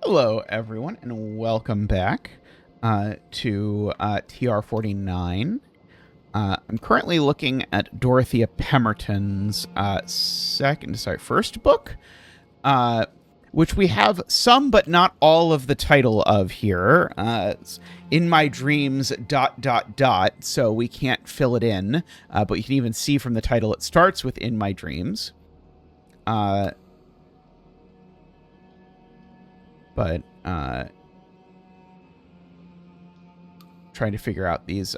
Hello, everyone, and welcome back to TR-49. I'm currently looking at Dorothea Pemberton's first book, which we have some but not all of the title of here. In My Dreams, ... so we can't fill it in, but you can even see from the title it starts with In My Dreams. But trying to figure out these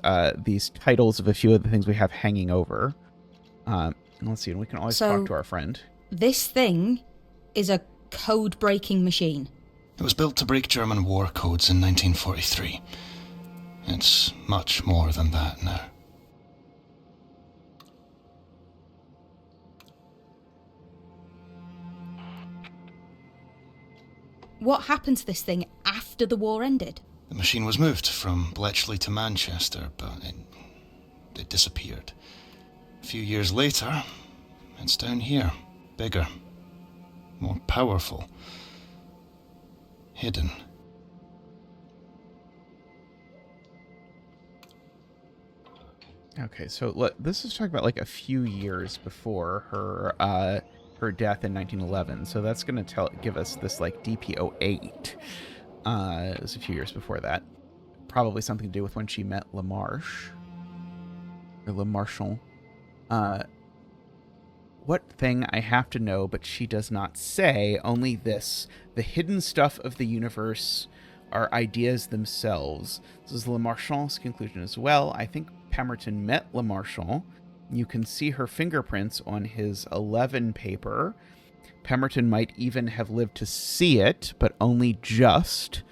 titles of a few of the things we have hanging over. Let's see, and we can always talk to our friend. This thing is a code-breaking machine. It was built to break German war codes in 1943. It's much more than that now. What happened to this thing after the war ended? The machine was moved from Bletchley to Manchester, but it disappeared. A few years later, it's down here. Bigger. More powerful. Hidden. Okay, so this is talking about like a few years before her death in 1911. So that's going to give us this like DP08. It was a few years before that. Probably something to do with when she met Lemarchant. Or Lemarchant. What thing I have to know, but she does not say, only this. The hidden stuff of the universe are ideas themselves. This is Lemarchant's conclusion as well. I think Pemberton met Lemarchant. You can see her fingerprints on his 11 paper. Pemberton might even have lived to see it, but only just.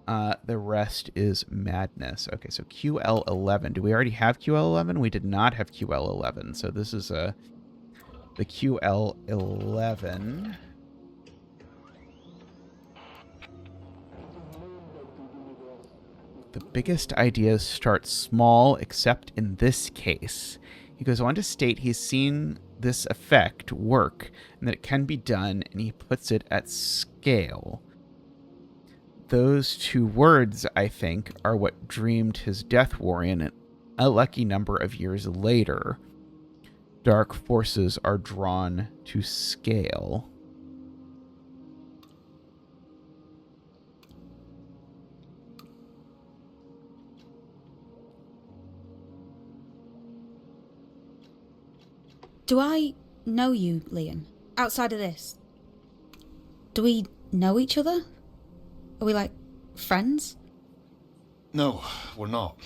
The rest is madness. Okay, so QL11. Do we already have QL11? We did not have QL11. So this is the QL11. The biggest ideas start small, except in this case. He goes on to state he's seen this effect work and that it can be done, and he puts it at scale. Those two words, I think, are what dreamed his death warrant a lucky number of years later. Dark forces are drawn to scale. Do I know you, Liam? Outside of this? Do we know each other? Are we, like, friends? No, we're not.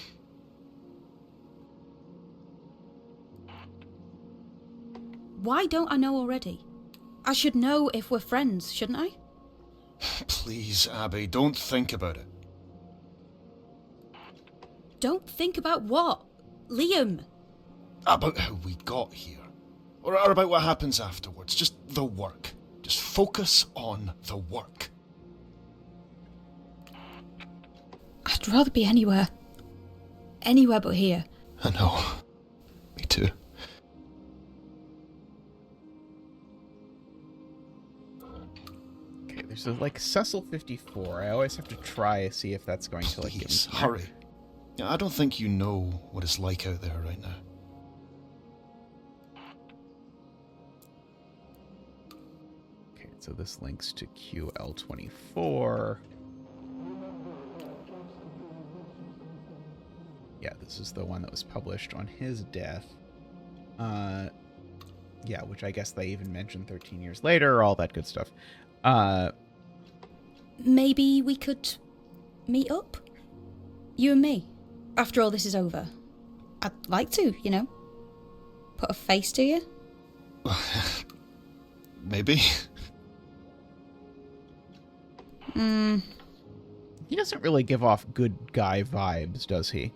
Why don't I know already? I should know if we're friends, shouldn't I? Please, Abby, don't think about it. Don't think about what? Liam! About how we got here. Or about what happens afterwards. Just the work. Just focus on the work. I'd rather be anywhere. Anywhere but here. I know. Me too. Okay, there's like Cecil 54. I always have to try to see if that's going to like give me. Hurry. Yeah, I don't think you know what it's like out there right now. Okay, so this links to QL24. Yeah, this is the one that was published on his death. Yeah, which I guess they even mentioned 13 years later, all that good stuff. Maybe we could meet up? You and me? After all this is over. I'd like to, you know? Put a face to you? Maybe. He doesn't really give off good guy vibes, does he?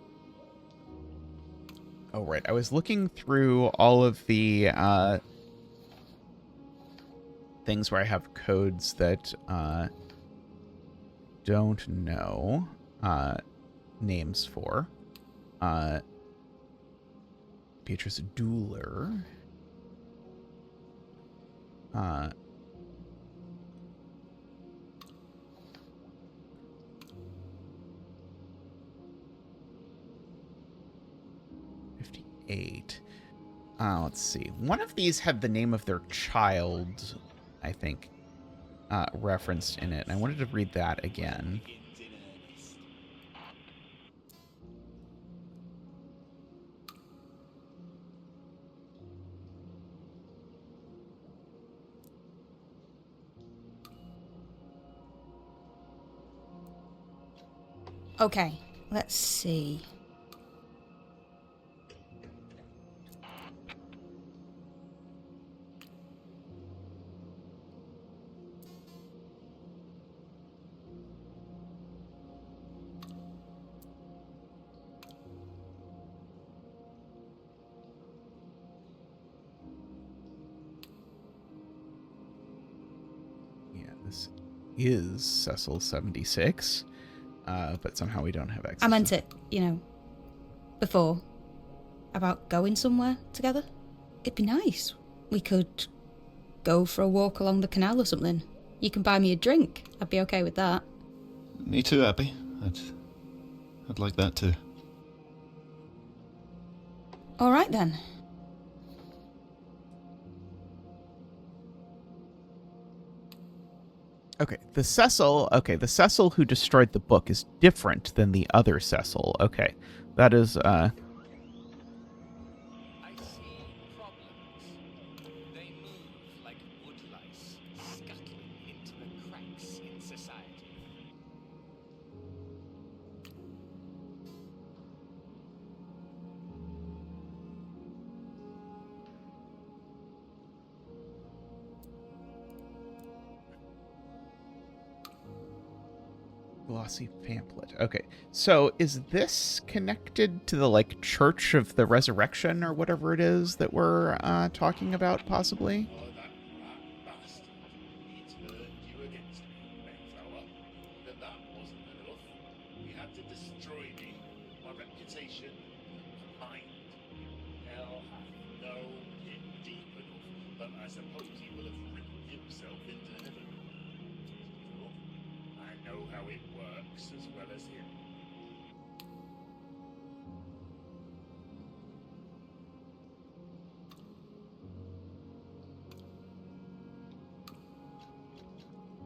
Oh, right. I was looking through all of the things where I have codes that don't know names for. Beatrice Dueler. 38. Let's see. One of these had the name of their child, I think, referenced in it. And I wanted to read that again. Okay, let's see. Yeah, this is Cecil 76. But somehow we don't have access. I meant it, before. About going somewhere together. It'd be nice. We could go for a walk along the canal or something. You can buy me a drink. I'd be okay with that. Me too, Abby. I'd like that too. All right then. Okay, the Cecil who destroyed the book is different than the other Cecil. Okay, that is, I see problems. They move like woodlice, scuttling into the cracks in society. glossy pamphlet. Okay, so is this connected to the, like, Church of the Resurrection or whatever it is that we're talking about, possibly? Oh, that bastard. He turned you against me, Mayflower. But that wasn't enough. You had to destroy me, my reputation, mind. Hell hath no pit deep enough, but I suppose he will have written himself into heaven. Sure, I know how it works as well as him.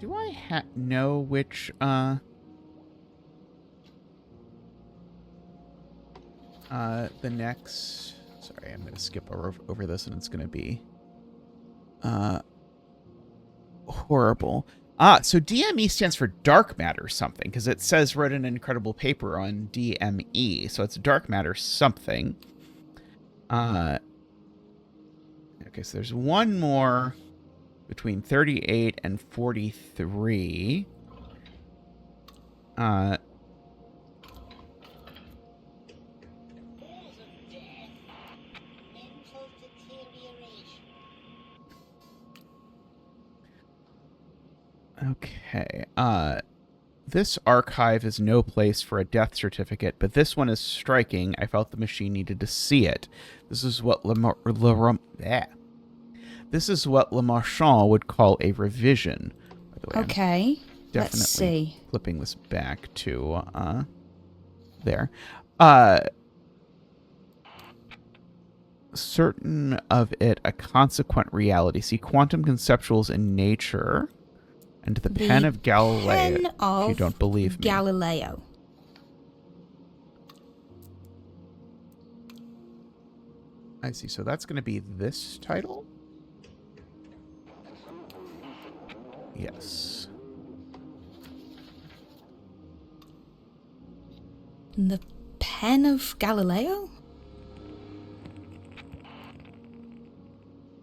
Do I know which, the next... Sorry, I'm going to skip over this, and it's going to be, horrible. So DME stands for dark matter something, because it says wrote an incredible paper on DME, so it's dark matter something. Okay, so there's one more between 38 and 43. Okay. This archive is no place for a death certificate, but this one is striking. I felt the machine needed to see it. This is what This is what Lemarchant would call a revision. By the way, Okay, definitely let's see. flipping this back to there. Certain of it a consequent reality. See quantum conceptuals in nature and the pen of Galileo. Pen of if you don't believe me. Galileo. I see. So that's going to be this title? Yes. The pen of Galileo?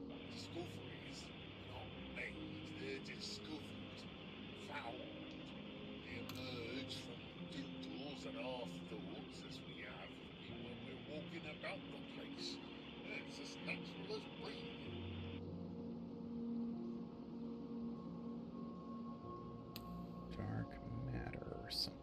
Discoveries not made, they're discovered, found. They emerge from doodles and afterthoughts as we have when we're walking about the place. It's as natural as breathing. Dark matter or something.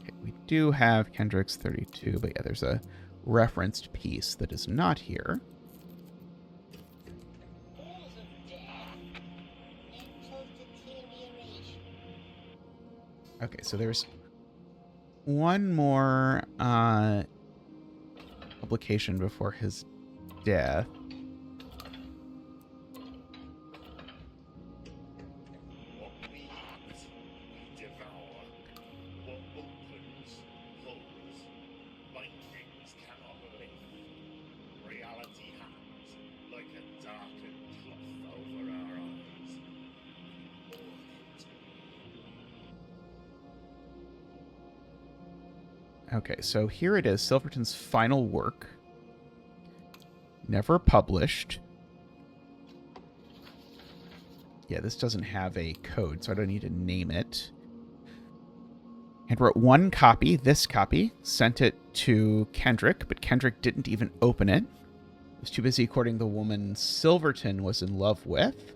Okay, we do have Kendrick's 32, but yeah, there's a referenced piece that is not here. Okay, so there's one more publication before his death. What we eat, we devour. What opens, pulls. Bindings cannot lift. Reality hangs like a darkened cloth over our eyes. Mourn it. Okay, so here it is, Silverton's final work. Never published. Yeah, this doesn't have a code, so I don't need to name it. And wrote one copy, this copy, sent it to Kendrick, but Kendrick didn't even open it. He was too busy courting the woman Silverton was in love with.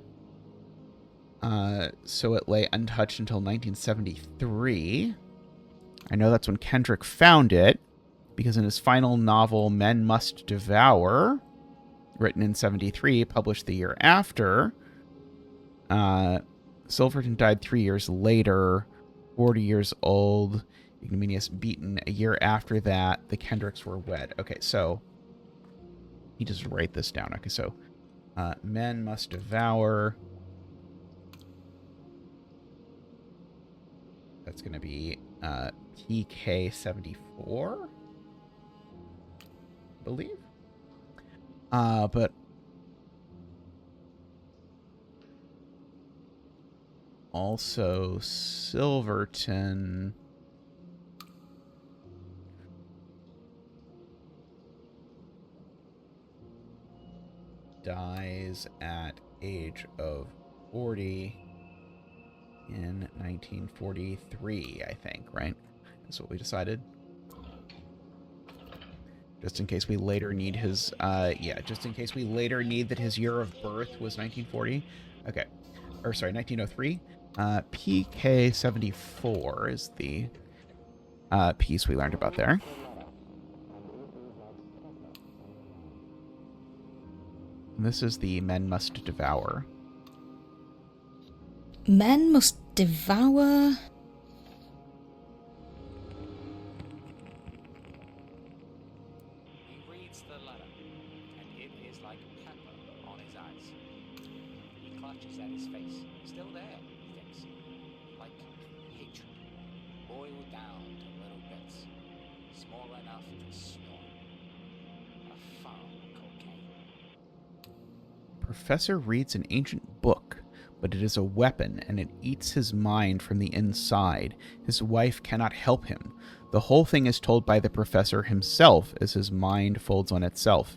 So it lay untouched until 1973. I know that's when Kendrick found it, because in his final novel, Men Must Devour, written in 73, published the year after, Silverton died 3 years later, 40 years old, ignominious, beaten. A year after that, the Kendricks were wed. Okay, so he just write this down. Okay, so Men Must Devour. That's going to be PK74, I believe. But also Silverton dies at age of 40 in 1943, I think, right? That's what we decided. Just in case we later need his, just in case we later need that his year of birth was 1940. Okay. Or, sorry, 1903. PK74 is the piece we learned about there. And this is the Men Must Devour. Men must devour. He reads the letter, and it is like pepper on his eyes. He clutches at his face. Still there, he thinks. Like hatred. Boiled down to little bits. Small enough to snort. A foul cocaine. Professor reads an ancient book, but it is a weapon, and it eats his mind from the inside. His wife cannot help him. The whole thing is told by the professor himself as his mind folds on itself.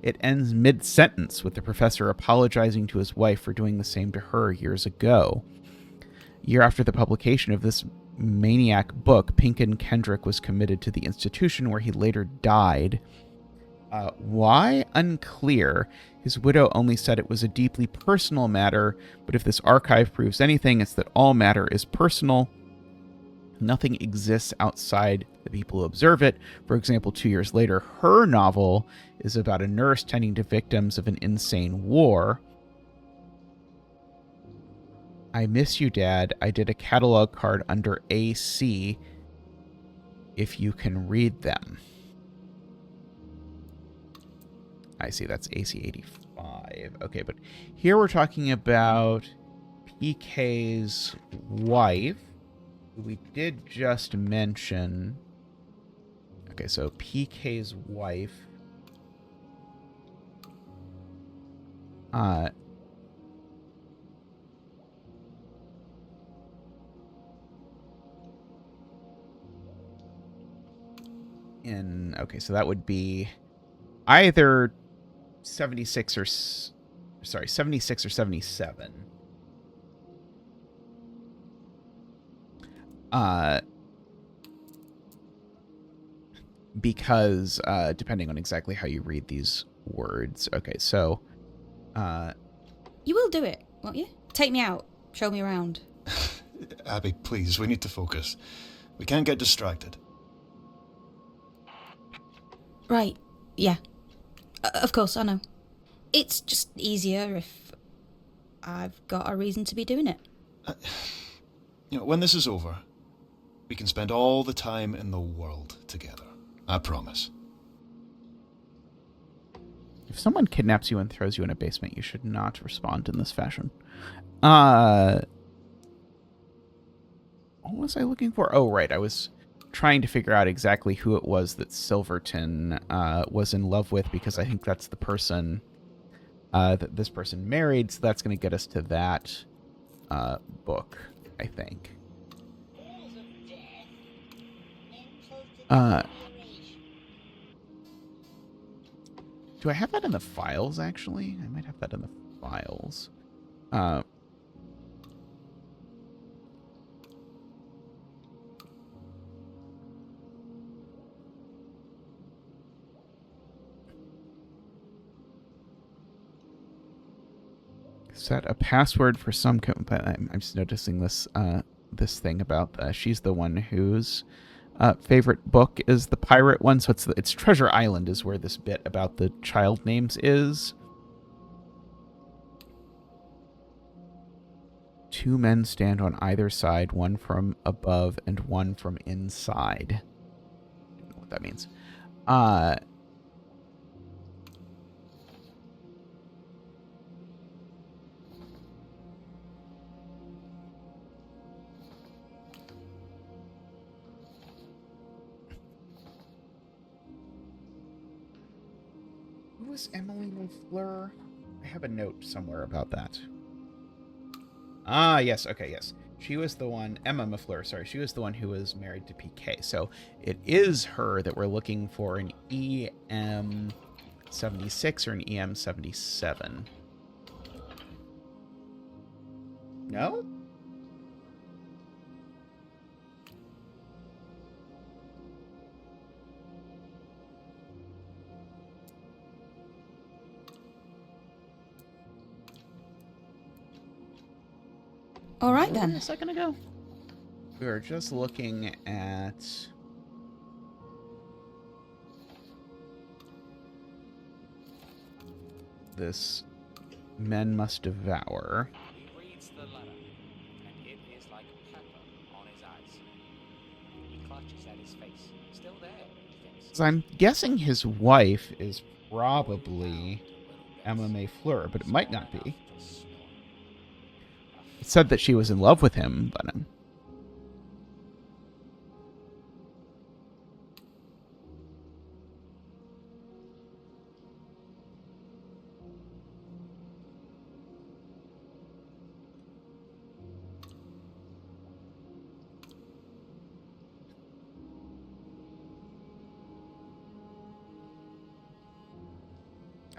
It ends mid-sentence with the professor apologizing to his wife for doing the same to her years ago. A year after the publication of this maniac book, Pinkin Kendrick was committed to the institution where he later died. Why? Unclear. His widow only said it was a deeply personal matter, but if this archive proves anything, it's that all matter is personal. Nothing exists outside the people who observe it. For example, 2 years later, her novel is about a nurse tending to victims of an insane war. I miss you, Dad. I did a catalog card under AC if you can read them. I see, that's AC85. Okay, but here we're talking about PK's wife, who we did just mention. Okay, so PK's wife. Okay, so that would be either 76 or 77. Because depending on exactly how you read these words. Okay, so You will do it, won't you? Take me out. Show me around. Abby, please, we need to focus. We can't get distracted. Right. Yeah. Of course, I know. It's just easier if I've got a reason to be doing it. When this is over, We can spend all the time in the world together. I promise. If someone kidnaps you and throws you in a basement, you should not respond in this fashion. What was I looking for? Oh, right. I was trying to figure out exactly who it was that Silverton was in love with, because I think that's the person that this person married. So that's going to get us to that book, I think. Do I have that in the files, actually? I might have that in the files. Set a password for some... but I'm just noticing this this thing about... she's the one whose favorite book is the pirate one. So it's Treasure Island is where this bit about the child names is. Two men stand on either side, one from above and one from inside. I don't know what that means. Who was Emily Mayflair? I have a note somewhere about that. Ah, yes. Okay, yes. She was the one, Emma Mayflair, sorry. She was the one who was married to PK. So it is her that we're looking for an EM76 or an EM77. No? All right, A then. second ago. We were just looking at... this Men Must Devour. He reads the letter, and it is like pepper on his eyes. He clutches at his face. Still there, he thinks. So I'm guessing his wife is probably Emma Mayflair, but it might not be. It said that she was in love with him, but...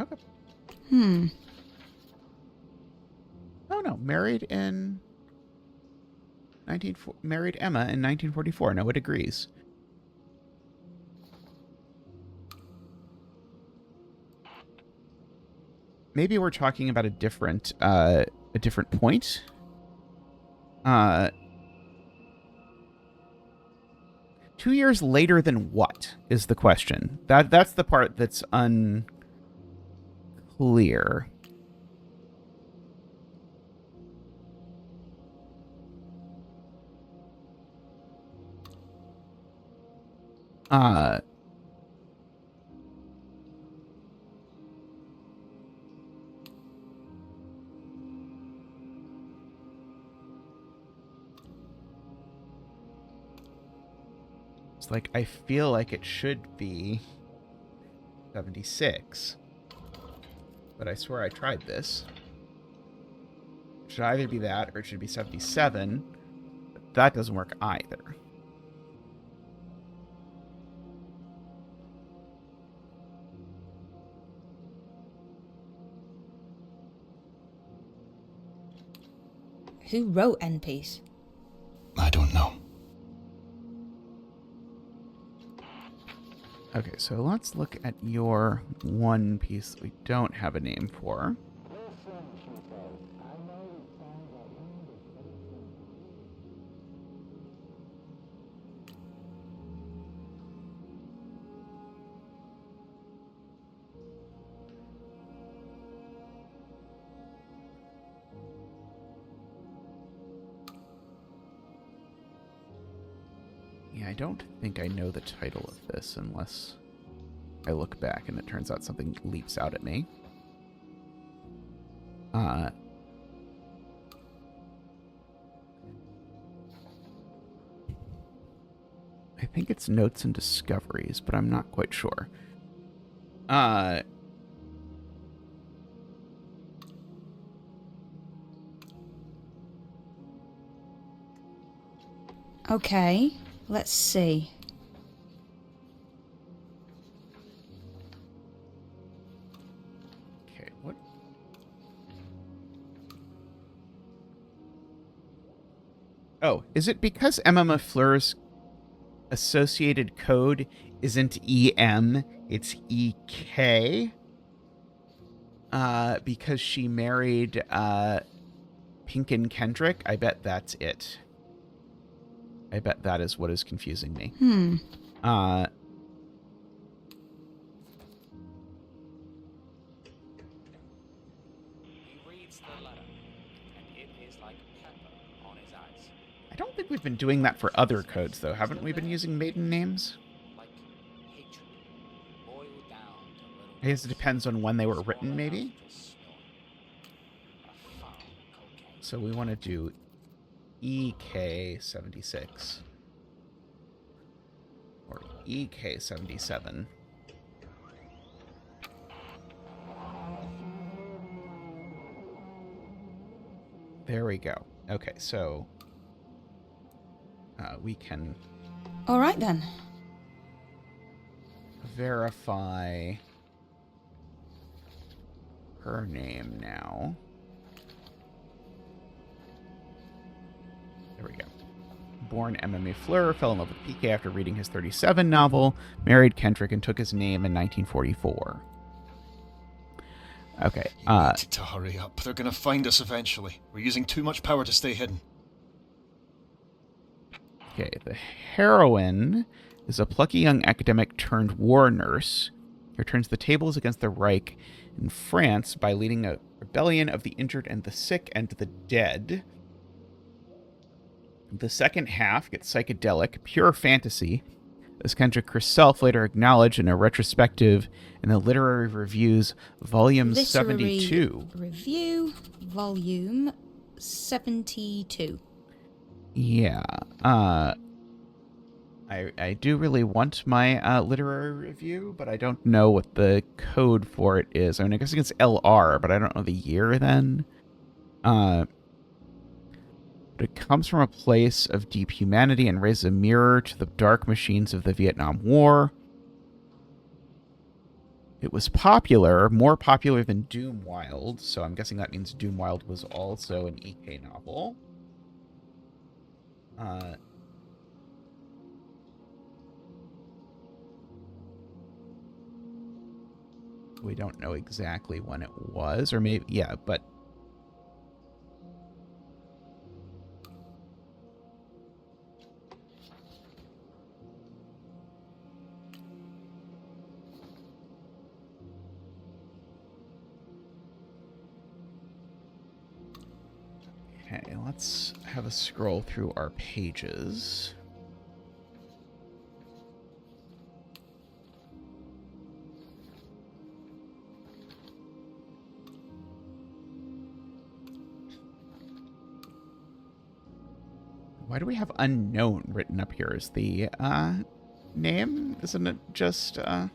okay. Oh no, married married Emma in 1944. No, it agrees. Maybe we're talking about a different point. 2 years later than what is the question? That's the part that's unclear. It's like, I feel like it should be 76. But I swear I tried this. It should either be that or it should be 77. But that doesn't work either. Who wrote End Piece? I don't know. Okay, so let's look at your one piece that we don't have a name for. Yeah, I don't think I know the title of this unless I look back and it turns out something leaps out at me. I think it's Notes and Discoveries, but I'm not quite sure. Okay, let's see. Okay, what? Oh, is it because Emma Mayflair's associated code isn't EM, it's EK? Because she married Pink and Kendrick? I bet that's it. I bet that is what is confusing me. He reads the letter, and it is like pepper on his eyes. I don't think we've been doing that for other codes, though. Haven't we been using maiden names? Like hatred, boiled down to little I guess it depends on when they were written, maybe? So we want to do EK76. Or EK77. There we go. Okay, so we can All right then. verify her name now. There we go. Born Emma Mayflair, fell in love with PK after reading his 37 novel, married Kendrick, and took his name in 1944. Okay. You need to hurry up. They're going to find us eventually. We're using too much power to stay hidden. Okay, the heroine is a plucky young academic turned war nurse who turns the tables against the Reich in France by leading a rebellion of the injured and the sick and the dead. The second half gets psychedelic, pure fantasy, as Kendrick herself later acknowledged in a retrospective in the Literary Reviews, Volume 72. Review, Volume 72. Yeah. I do really want my literary review, but I don't know what the code for it is. I mean, I guess it's LR, but I don't know the year then. But it comes from a place of deep humanity and raises a mirror to the dark machines of the Vietnam War. It was popular, more popular than Doomwild, so I'm guessing that means Doomwild was also an EK novel. We don't know exactly when it was, or maybe, yeah, but okay, let's have a scroll through our pages. Why do we have unknown written up here as the name? Isn't it just I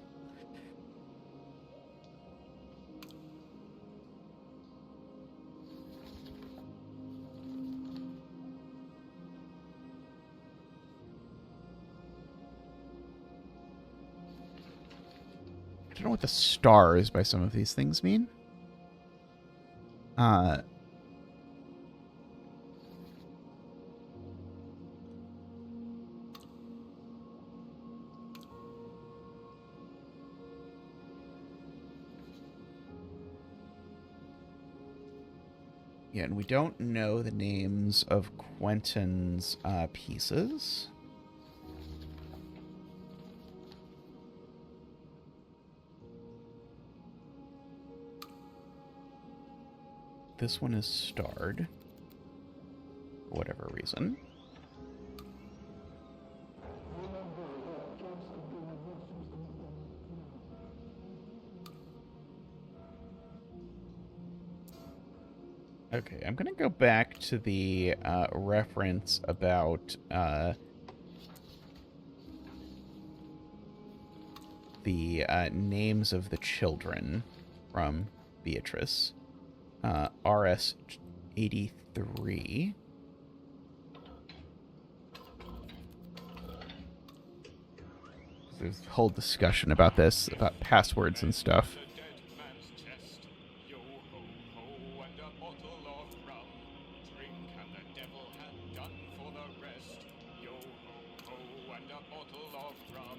don't know what the stars by some of these things mean. Yeah, and we don't know the names of Quentin's pieces. This one is starred, for whatever reason. Okay, I'm going to go back to the reference about the names of the children from Beatrice. RS 83. There's a whole discussion about this, about passwords and stuff. The dead man's chest. Yo ho ho, and a bottle of rum. Drink and the devil had done for the rest. Yo ho ho, and a bottle of rum.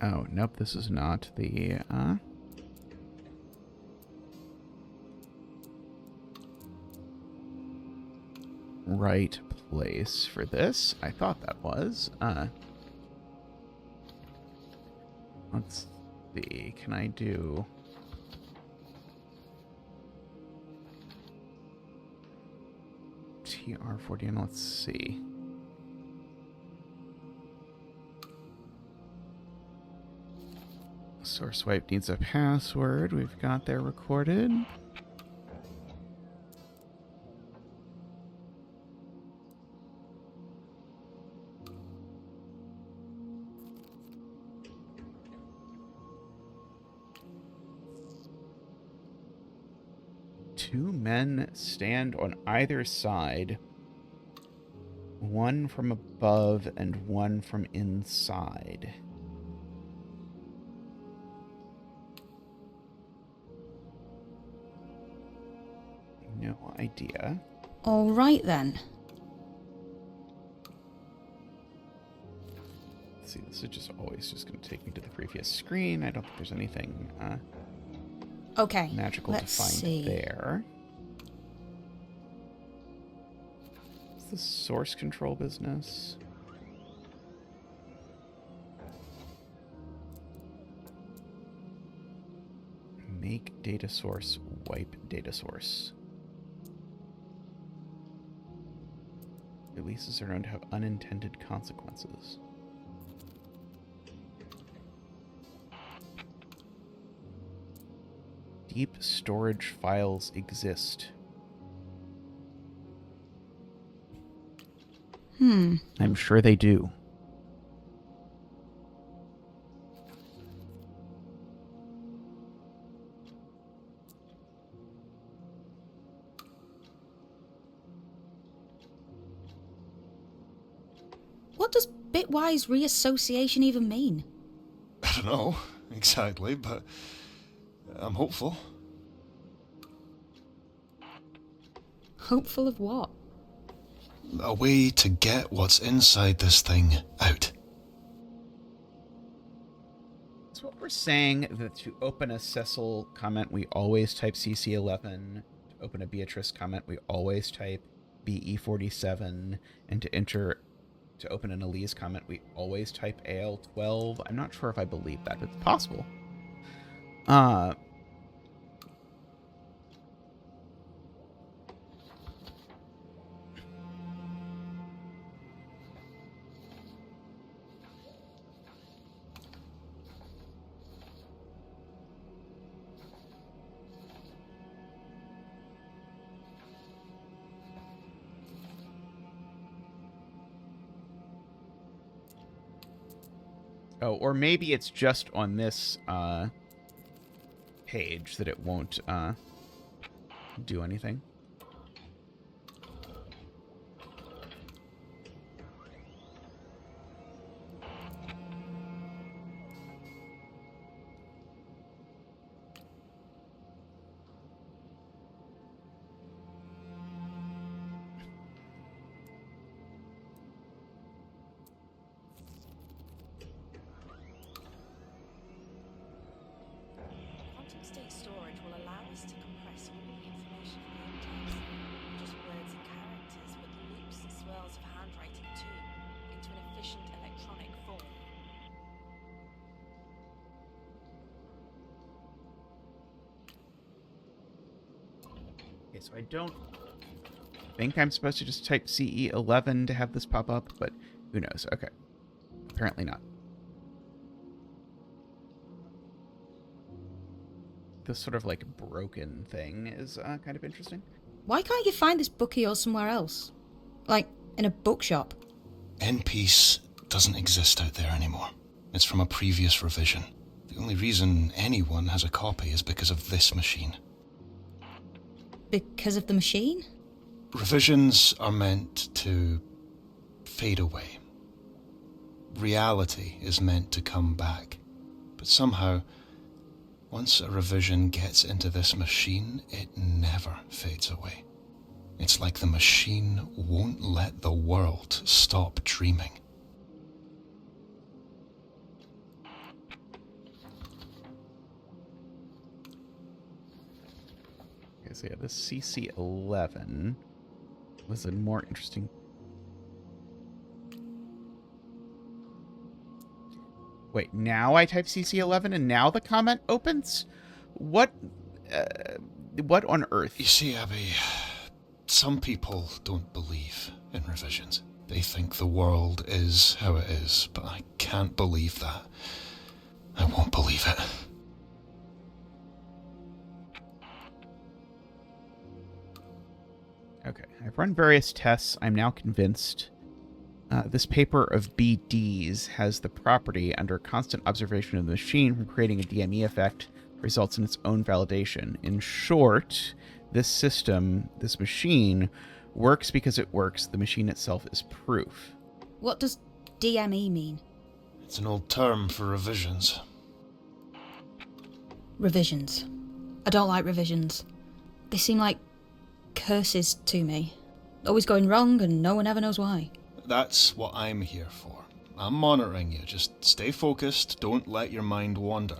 Oh, nope, this is not the, right place for this. I thought that was. Let's see. Can I do... TR-49? Let's see. Source wipe needs a password. We've got there recorded. Two men stand on either side, one from above and one from inside. No idea. All right then. Let's see, this is just always just going to take me to the previous screen. I don't think there's anything Okay. magical let's to find see. there. What's the source control business? Make data source, wipe data source. Releases are known to have unintended consequences. Deep storage files exist. I'm sure they do. What does Bitwise reassociation even mean? I don't know exactly, but I'm hopeful. Hopeful of what? A way to get what's inside this thing out. So what we're saying that to open a Cecil comment, we always type CC11. To open a Beatrice comment, we always type BE47. And to open an Elise comment, we always type AL12. I'm not sure if I believe that, but it's possible. Oh, or maybe it's just on this page that it won't do anything. Quantum state storage will allow us to compress all the information from the index, not just words and characters, but the loops and swirls of handwriting too, into an efficient electronic form. Okay, so I don't think I'm supposed to just type CE11 to have this pop up, but who knows? Okay. Apparently not. This sort of like broken thing is kind of interesting. Why can't you find this book of yours somewhere else? Like, in a bookshop? N-Piece doesn't exist out there anymore. It's from a previous revision. The only reason anyone has a copy is because of this machine. Because of the machine? Revisions are meant to fade away. Reality is meant to come back. But somehow, once a revision gets into this machine, it never fades away. It's like the machine won't let the world stop dreaming. Okay, so yeah, this CC11 was a more interesting... Wait, now I type CC11 and now the comment opens? What on earth? You see, Abby, some people don't believe in revisions. They think the world is how it is, but I can't believe that. I won't believe it. Okay, I've run various tests. I'm now convinced this paper of BDs has the property, under constant observation of the machine, from creating a DME effect, results in its own validation. In short, this system, this machine, works because it works. The machine itself is proof. What does DME mean? It's an old term for revisions. Revisions. I don't like revisions. They seem like curses to me. Always going wrong and no one ever knows why. That's what I'm here for. I'm monitoring you. Just stay focused. Don't let your mind wander.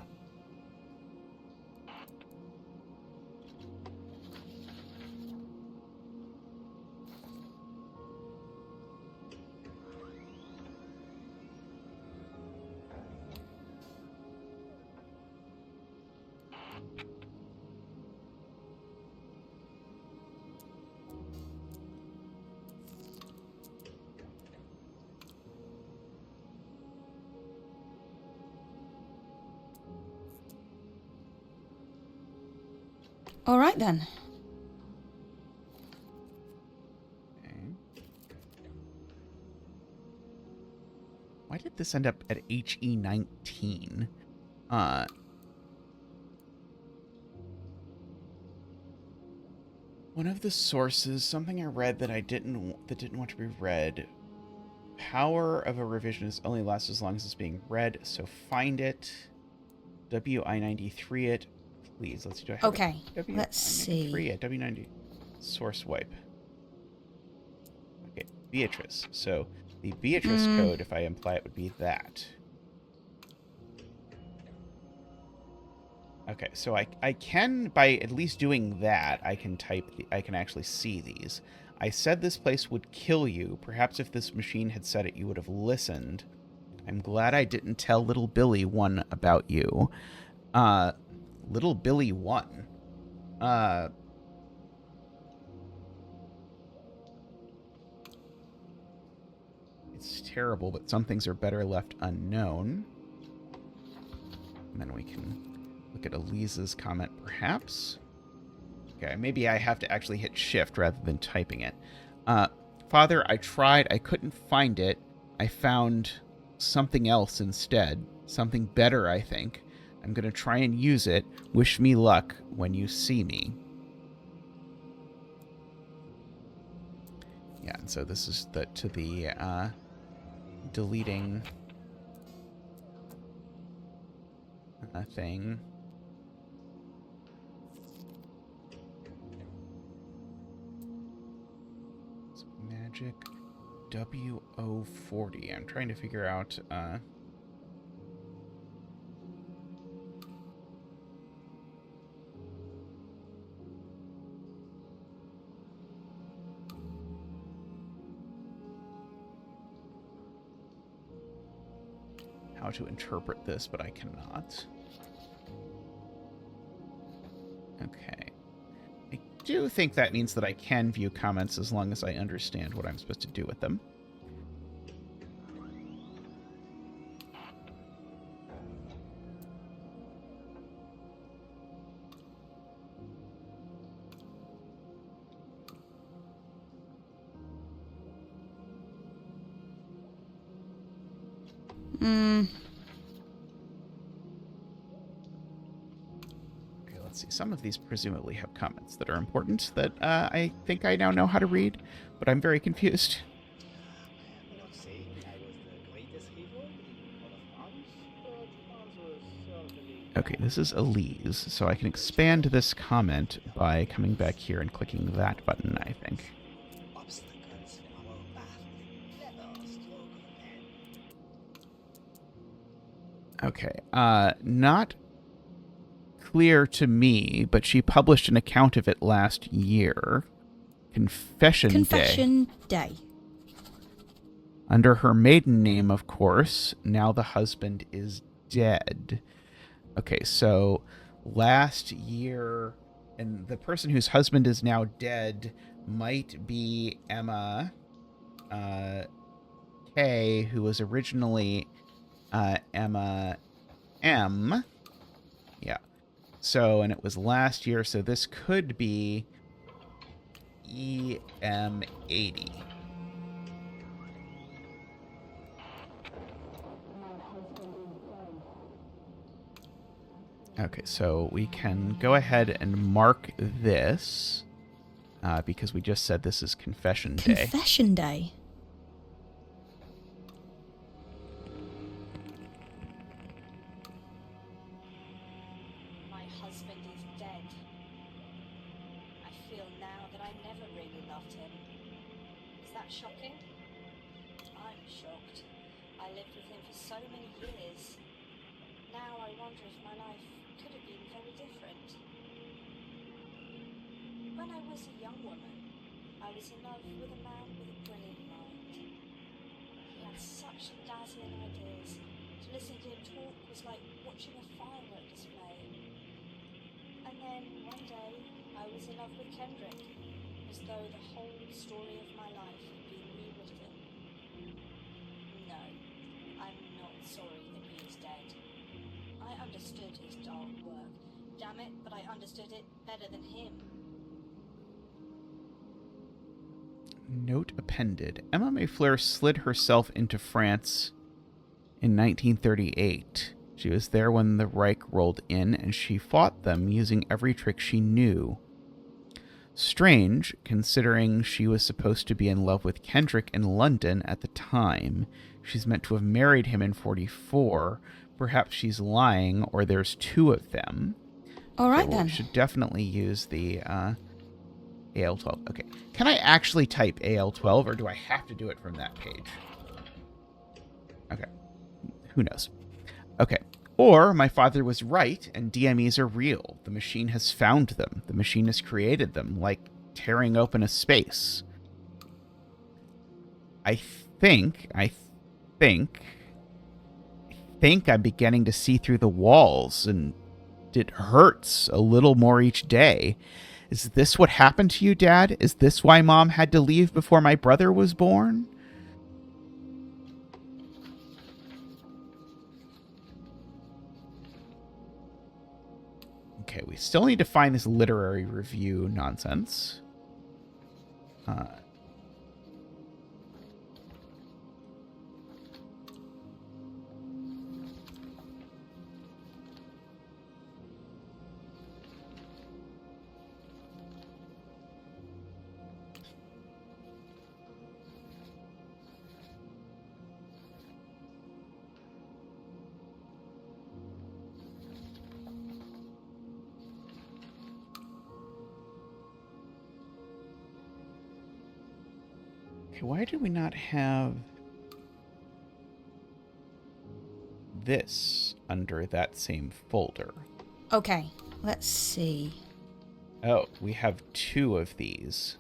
All right then. Okay. Why did this end up at HE19? One of the sources, something I read that didn't want to be read. Power of a revision is only lasts as long as it's being read, so find it. WI93 it. Please, let's do it. Okay, let's see. At W90 source wipe. Okay, Beatrice. So the Beatrice code, if I imply it, would be that. Okay, so I can, by at least doing that, I can actually see these. I said this place would kill you. Perhaps if this machine had said it, you would have listened. I'm glad I didn't tell little Billy one about you. Little Billy 1. It's terrible, but some things are better left unknown. And then we can look at Elise's comment, perhaps. Okay, maybe I have to actually hit shift rather than typing it. Father, I tried. I couldn't find it. I found something else instead. Something better, I think. I'm going to try and use it. Wish me luck when you see me. Yeah, and so this is the deleting thing. It's magic WO40. I'm trying to figure out... how to interpret this, but I cannot. Okay. I do think that means that I can view comments as long as I understand what I'm supposed to do with them. Okay, let's see. Some of these presumably have comments that are important that I think I now know how to read, but I'm very confused. I'm not saying I was the greatest hero in all of arms, but arms was certainly Okay, this is Elise, so I can expand this comment by coming back here and clicking that button, I think. obstacles in our path. Never struggle then. Okay, not clear to me, but she published an account of it last year. Confession Day. Under her maiden name, of course. Now the husband is dead. Okay, so last year, and the person whose husband is now dead might be Emma K, who was originally Emma M. Yeah. So, and it was last year, so this could be EM80. Okay, so we can go ahead and mark this because we just said this is Confession Day. Confession Day. My husband is dead. I feel now that I never really loved him. Is that shocking? I'm shocked. I lived with him for so many years. Now I wonder if my life could have been very different. When I was a young woman, I was in love with a man with a brilliant mind. He had such dazzling ideas. To listen to him talk was like watching a firework display. And then one day, I was in love with Kendrick, as though the whole story of my life had been rewritten. No, I'm not sorry that he is dead. I understood his dark work. Damn it, but I understood it better than him. Note appended. Emma Mayflair slid herself into France in 1938. She was there when the Reich rolled in, and she fought them using every trick she knew. Strange, considering she was supposed to be in love with Kendrick in London at the time. She's meant to have married him in 44. Perhaps she's lying, or there's two of them. All right, Okay, well, then. we should definitely use the AL12. Okay. Can I actually type AL12, or do I have to do it from that page? Okay. Who knows? Okay. Or my father was right, and DMEs are real. The machine has found them. The machine has created them, like tearing open a space. I think I'm beginning to see through the walls, and it hurts a little more each day. Is this what happened to you, Dad? Is this why Mom had to leave before my brother was born? Okay, we still need to find this literary review nonsense. Okay, why do we not have this under that same folder? Okay, let's see. Oh, we have two of these.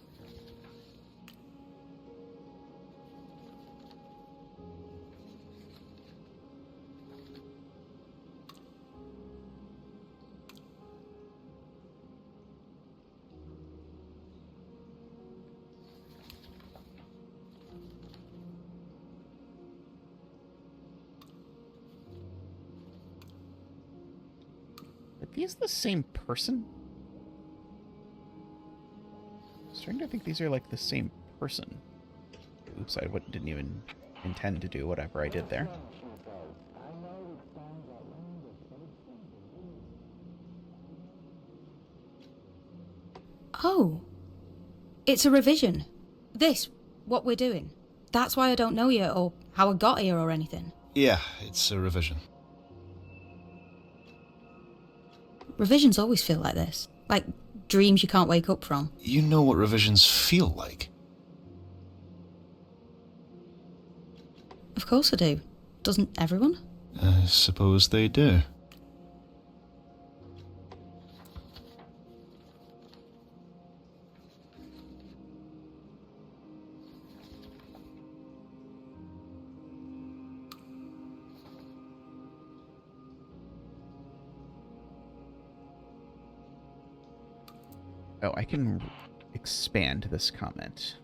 these the same person? I'm starting to think these are like the same person. Oops, I didn't even intend to do whatever I did there. Oh. It's a revision. This, what we're doing. That's why I don't know yet, or how I got here or anything. Yeah, it's a revision. Revisions always feel like this. Like dreams you can't wake up from. You know what revisions feel like. Of course I do. Doesn't everyone? I suppose they do. Oh, I can expand this comment.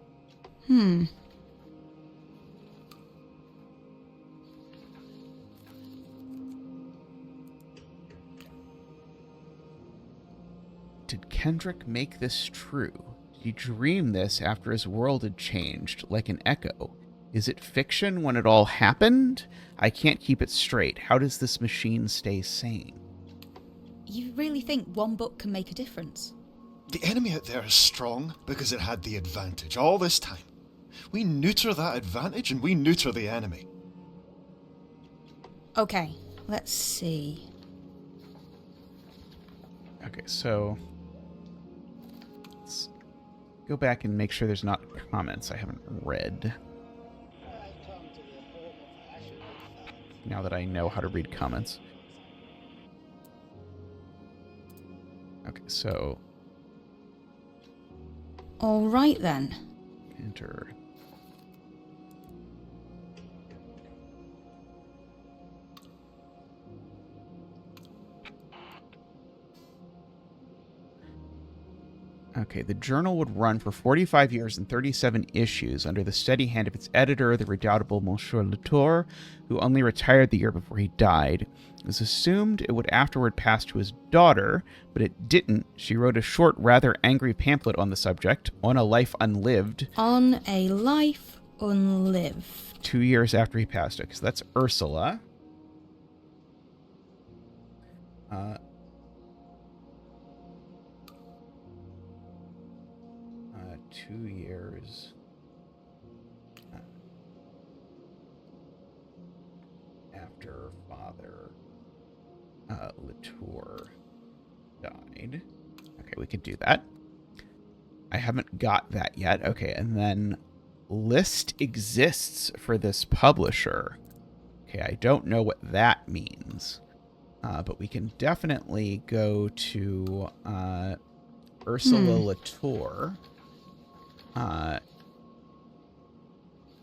Did Kendrick make this true? Did he dream this after his world had changed, like an echo? Is it fiction when it all happened? I can't keep it straight. How does this machine stay sane? You really think one book can make a difference? The enemy out there is strong because it had the advantage all this time. We neuter that advantage and we neuter the enemy. Okay, let's see. Okay, so let's go back and make sure there's not comments I haven't read. Now that I know how to read comments. Okay, so All right then. enter. Okay, the journal would run for 45 years and 37 issues under the steady hand of its editor, the redoubtable Monsieur Letour, who only retired the year before he died. It was assumed it would afterward pass to his daughter, but it didn't. She wrote a short, rather angry pamphlet on the subject, On a Life Unlived. On a Life Unlived. 2 years after he passed it, because that's Ursula. 2 years after Father Letour died. Okay, we could do that. I haven't got that yet. Okay, and then list exists for this publisher. Okay, I don't know what that means. But we can definitely go to Ursula Letour.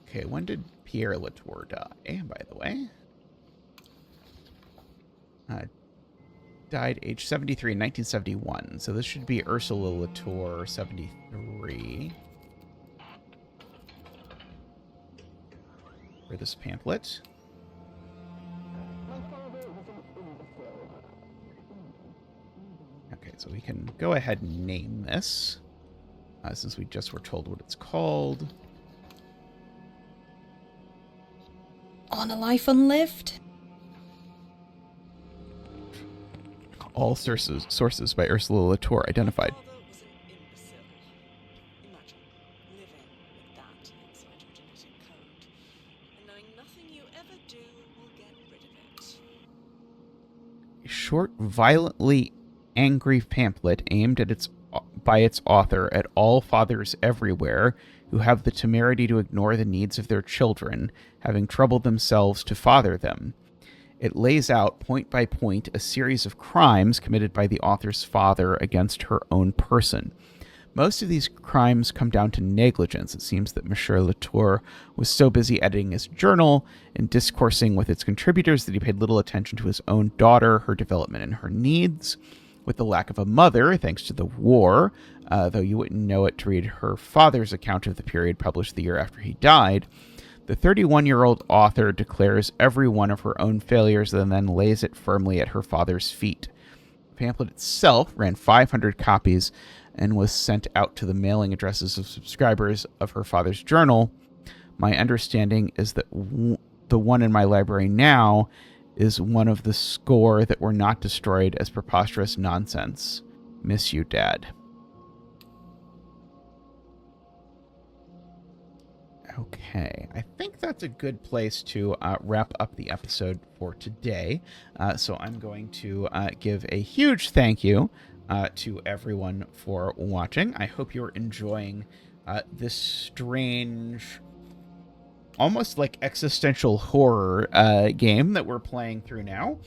Okay, when did Pierre Letour die, by the way? Died age 73 in 1971. So this should be Ursula Letour, 73. For this pamphlet. Okay, so we can go ahead and name this. Since we just were told what it's called. On a Life Unlived? All sources by Ursula Letour identified. Father was an imbecile. Imagine living with that inside your genetic code, and knowing nothing you ever do will get rid of it. A short, violently angry pamphlet aimed at by its author at all fathers everywhere who have the temerity to ignore the needs of their children, having troubled themselves to father them. It lays out, point by point, a series of crimes committed by the author's father against her own person. Most of these crimes come down to negligence. It seems that Monsieur Letour was so busy editing his journal and discoursing with its contributors that he paid little attention to his own daughter, her development, and her needs. With the lack of a mother, thanks to the war, though you wouldn't know it to read her father's account of the period published the year after he died, the 31-year-old author declares every one of her own failures and then lays it firmly at her father's feet. pamphlet itself ran 500 copies and was sent out to the mailing addresses of subscribers of her father's journal. My understanding is that the one in my library now is one of the score that were not destroyed as preposterous nonsense. Miss you, Dad. Okay, I think that's a good place to wrap up the episode for today. So I'm going to give a huge thank you to everyone for watching. I hope you're enjoying this strange, almost like existential horror game that we're playing through now.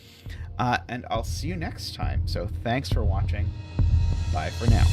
And I'll see you next time. So thanks for watching. Bye for now.